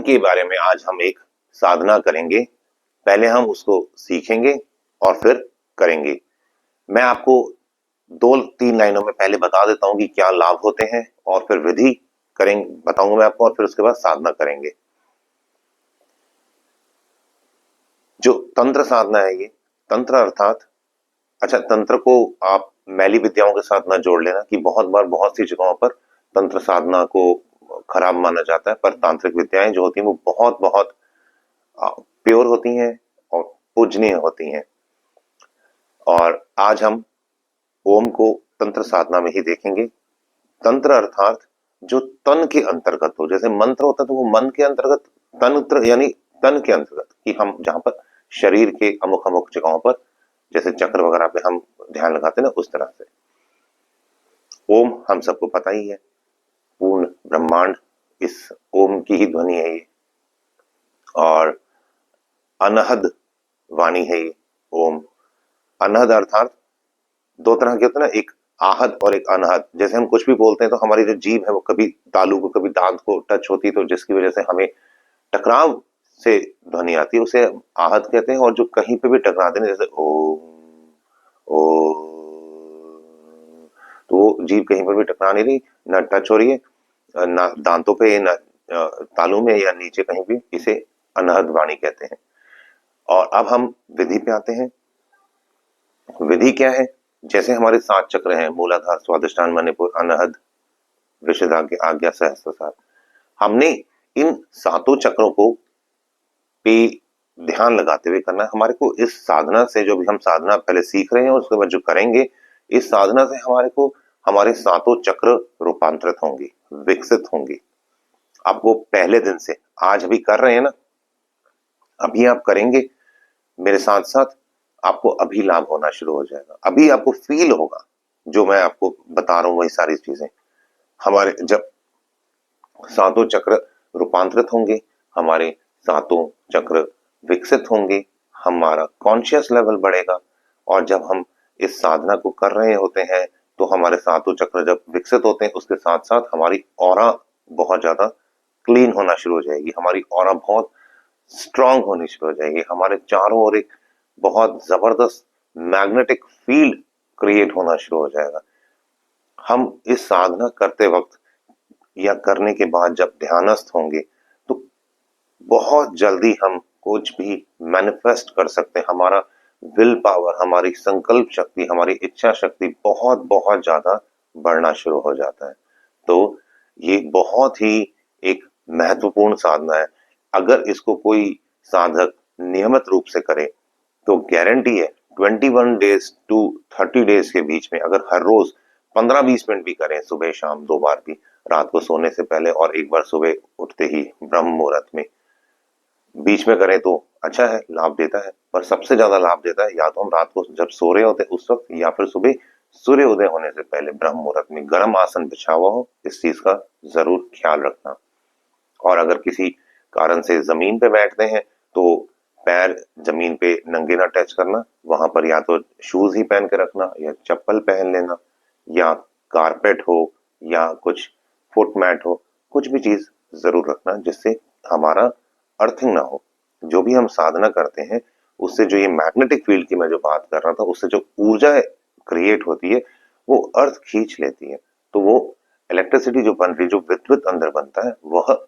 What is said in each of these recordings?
के बारे में आज हम एक साधना करेंगे। पहले हम उसको सीखेंगे और फिर करेंगे। मैं आपको 2-3 लाइनों में पहले बता देता हूं कि क्या लाभ होते हैं और फिर विधि करेंगे, बताऊंगा मैं आपको, और फिर उसके बाद साधना करेंगे। जो तंत्र साधना है, ये तंत्र अर्थात, अच्छा, तंत्र को आप मैली विद्याओं के साथ ना जोड़ लेना कि बहुत बार बहुत सी जगहों पर तंत्र साधना को खराब माना जाता है, पर तांत्रिक विद्याएं जो होती हैं वो बहुत बहुत प्योर होती हैं और पूजनीय होती हैं। और आज हम ओम को तंत्र साधना में ही देखेंगे। तंत्र अर्थात जो तन के अंतर्गत हो, जैसे मंत्र होता है तो वो मन के अंतर्गत, तंत्र यानी तन के अंतर्गत, कि हम जहां पर शरीर के अमुक अमुक जगहों पर जैसे चक्र वगैरह पे हम ध्यान लगाते हैं ना, उस तरह से। ओम हम सबको पता ही है, पूर्ण ब्रह्मांड इस ओम की ही ध्वनि है ये, और अनहद वाणी है ये ओम। अनहद अर्थात दो तरह के होते हैं ना, एक आहत और एक अनहद। जैसे हम कुछ भी बोलते हैं तो हमारी जो जीभ है वो कभी तालू को कभी दांत को टच होती है, तो जिसकी वजह से हमें टकराव से ध्वनि आती है, उसे आहत कहते हैं। और जो कहीं पे भी टकराते हैं, जैसे ओ ओ, तो वो जीभ कहीं पर भी टकरा नहीं रही, ना टच हो रही है, ना दांतों पे, ना तालू में, या नीचे कहीं भी, इसे अनहद वाणी कहते हैं। और अब हम विधि पे आते हैं। विधि क्या है? जैसे हमारे 7 चक्र हैं, मूलाधार, स्वादिष्ठान, मणिपुर, अनहद, विशुद्धाग्नि, आज्ञा, सहस्त्रसार। हमने इन 7 चक्रों को पे ध्यान लगाते हुए करना है। हमारे को इस साधना से, जो भी हम साधना पहले सीख रहे हैं और उसके बाद जो करेंगे, इस साधना से हमारे को हमारे 7 चक्र रूपांतरित होंगे, विकसित होंगे। आपको पहले दिन से, आज अभी कर रहे हैं ना, अभी आप करेंगे मेरे साथ साथ, आपको अभी लाभ होना शुरू हो जाएगा। अभी आपको फील होगा, जो मैं आपको बता रहा हूं वही सारी चीजें। हमारे जब 7 चक्र रूपांतरित होंगे, हमारे 7 चक्र विकसित होंगे, हमारा कॉन्शियस लेवल बढ़ेगा। और जब हम इस साधना को कर रहे होते हैं तो हमारे 7 चक्र जब विकसित होते हैं, उसके साथ साथ हमारी ऑरा बहुत ज्यादा क्लीन होना शुरू हो जाएगी, हमारी ऑरा बहुत स्ट्रांग होनी शुरू हो जाएगी, हमारे चारों ओर एक बहुत जबरदस्त मैग्नेटिक फील्ड क्रिएट होना शुरू हो जाएगा। हम इस साधना करते वक्त या करने के बाद जब ध्यानस्थ होंगे तो बहुत जल्दी हम कुछ भी मैनिफेस्ट कर सकते हैं। हमारा विल पावर, हमारी संकल्प शक्ति, हमारी इच्छा शक्ति बहुत बहुत ज्यादा बढ़ना शुरू हो जाता है। तो ये बहुत ही एक महत्वपूर्ण साधना है। अगर इसको कोई साधक नियमित रूप से करे तो गारंटी है 21 डेज टू 30 डेज के बीच में, अगर हर रोज 15-20 मिनट भी करें, सुबह शाम 2 बार भी, रात को सोने से पहले और एक बार सुबह उठते ही ब्रह्म मुहूर्त में, बीच में करें तो अच्छा है, लाभ देता है। पर सबसे ज्यादा लाभ देता है या तो हम रात को जब सो रहे होते हैं उस वक्त, या फिर सुबह सूर्य उदय होने से पहले ब्रह्म मुहूर्त में गर्म आसन बिछा हुआ हो। इस चीज का जरूर ख्याल रखना। और अगर किसी कारण से जमीन पे बैठते हैं तो पैर जमीन पे नंगे ना टच करना, वहां पर या तो शूज ही पहन के रखना, या चप्पल पहन लेना, या कारपेट हो, या कुछ फुट मैट हो, कुछ भी चीज जरूर रखना जिससे हमारा अर्थिंग ना हो। जो भी हम साधना करते हैं उससे जो ये मैग्नेटिक फील्ड की मैं जो बात कर रहा था, उससे जो ऊर्जा क्रिएट होती है वो अर्थ खींच लेती है। तो वो इलेक्ट्रिसिटी जो बन रही, जो विद्युत अंदर बनता है, वह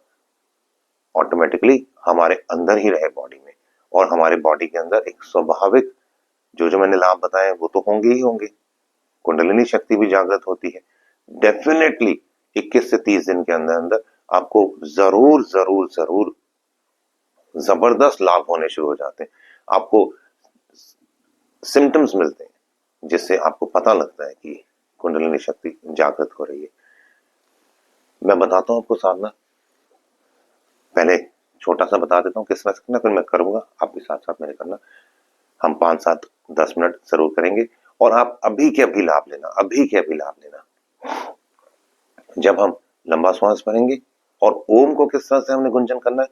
ऑटोमेटिकली हमारे अंदर ही रहे बॉडी में, और हमारे बॉडी के अंदर एक स्वाभाविक जो मैंने लाभ बताए वो तो होंगे ही होंगे। कुंडलिनी शक्ति भी जागृत होती है। डेफिनेटली 21 से 30 दिन के अंदर अंदर आपको जरूर जरूर जरूर जबरदस्त लाभ होने शुरू हो जाते हैं। आपको सिम्टम्स मिलते हैं जिससे आपको पता लगता है कि कुंडलिनी शक्ति जागृत हो रही है। मैं बताता हूं आपको साधना, पहले छोटा सा बता देता हूँ किस तरह से करना, फिर मैं करूंगा, आप भी साथ साथ मेरे करना। हम 5-7-10 मिनट जरूर करेंगे और आप अभी के अभी लाभ लेना, अभी के अभी लाभ लेना। जब हम लंबा श्वास भरेंगे, और ओम को किस तरह से हमने गुंजन करना है,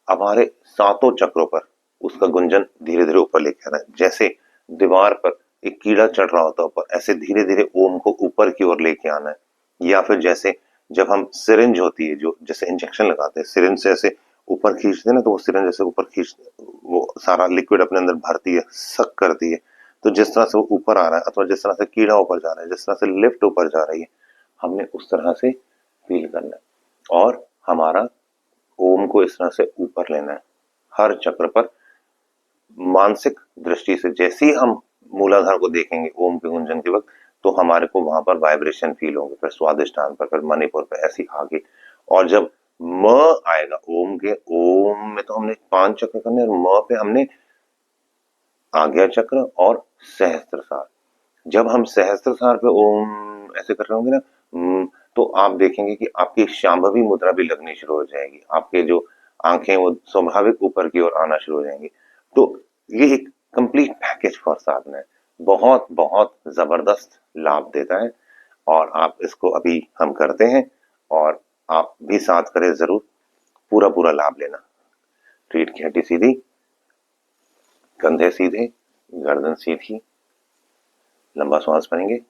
हमारे 7 चक्रों पर उसका गुंजन धीरे धीरे ऊपर लेके आना है। जैसे दीवार पर एक कीड़ा चढ़ रहा होता है ऊपर, ऐसे धीरे धीरे ओम को ऊपर की ओर लेके आना है। या फिर जैसे जब हम सिरिंज होती है, जो जैसे इंजेक्शन लगाते हैं, सिरिंज से ऐसे ऊपर खींचते हैं ना, तो वो सिरेंज जैसे ऊपर खींच, वो सारा लिक्विड अपने अंदर भरती है, सक करती है। तो जिस तरह से वो ऊपर आ रहा है, अथवा जिस तरह से कीड़ा ऊपर जा रहा है, जिस तरह से लिफ्ट ऊपर जा रही है, हमने उस तरह से फील करना है। और हमारा ओम को इस तरह से ऊपर लेना है हर चक्र पर। मानसिक दृष्टि से जैसे ही हम मूलाधार को देखेंगे ओम के गुंजन के वक्त, तो हमारे को वहां पर वाइब्रेशन फील होंगे, फिर स्वादिष्ठान पर, फिर मणिपुर पर, ऐसी आगे। और जब म आएगा ओम के, ओम में तो हमने 5 चक्र करने, और म पे हमने आज्ञा चक्र और सहस्त्रसार। जब हम सहस्त्रसार पे ओम ऐसे कर रहे होंगे ना, तो आप देखेंगे कि आपकी शांभवी मुद्रा भी लगनी शुरू हो जाएगी, आपके जो आंखें वो स्वाभाविक ऊपर की ओर आना शुरू हो जाएंगी। तो ये एक कंप्लीट पैकेज फॉर साधना है, बहुत बहुत जबरदस्त लाभ देता है। और आप इसको अभी हम करते हैं, और आप भी साथ करें जरूर, पूरा पूरा लाभ लेना। रीढ़ की हड्डी सीधी, कंधे सीधे, गर्दन सीधी, लंबा श्वास भरेंगे।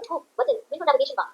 Home button window navigation bar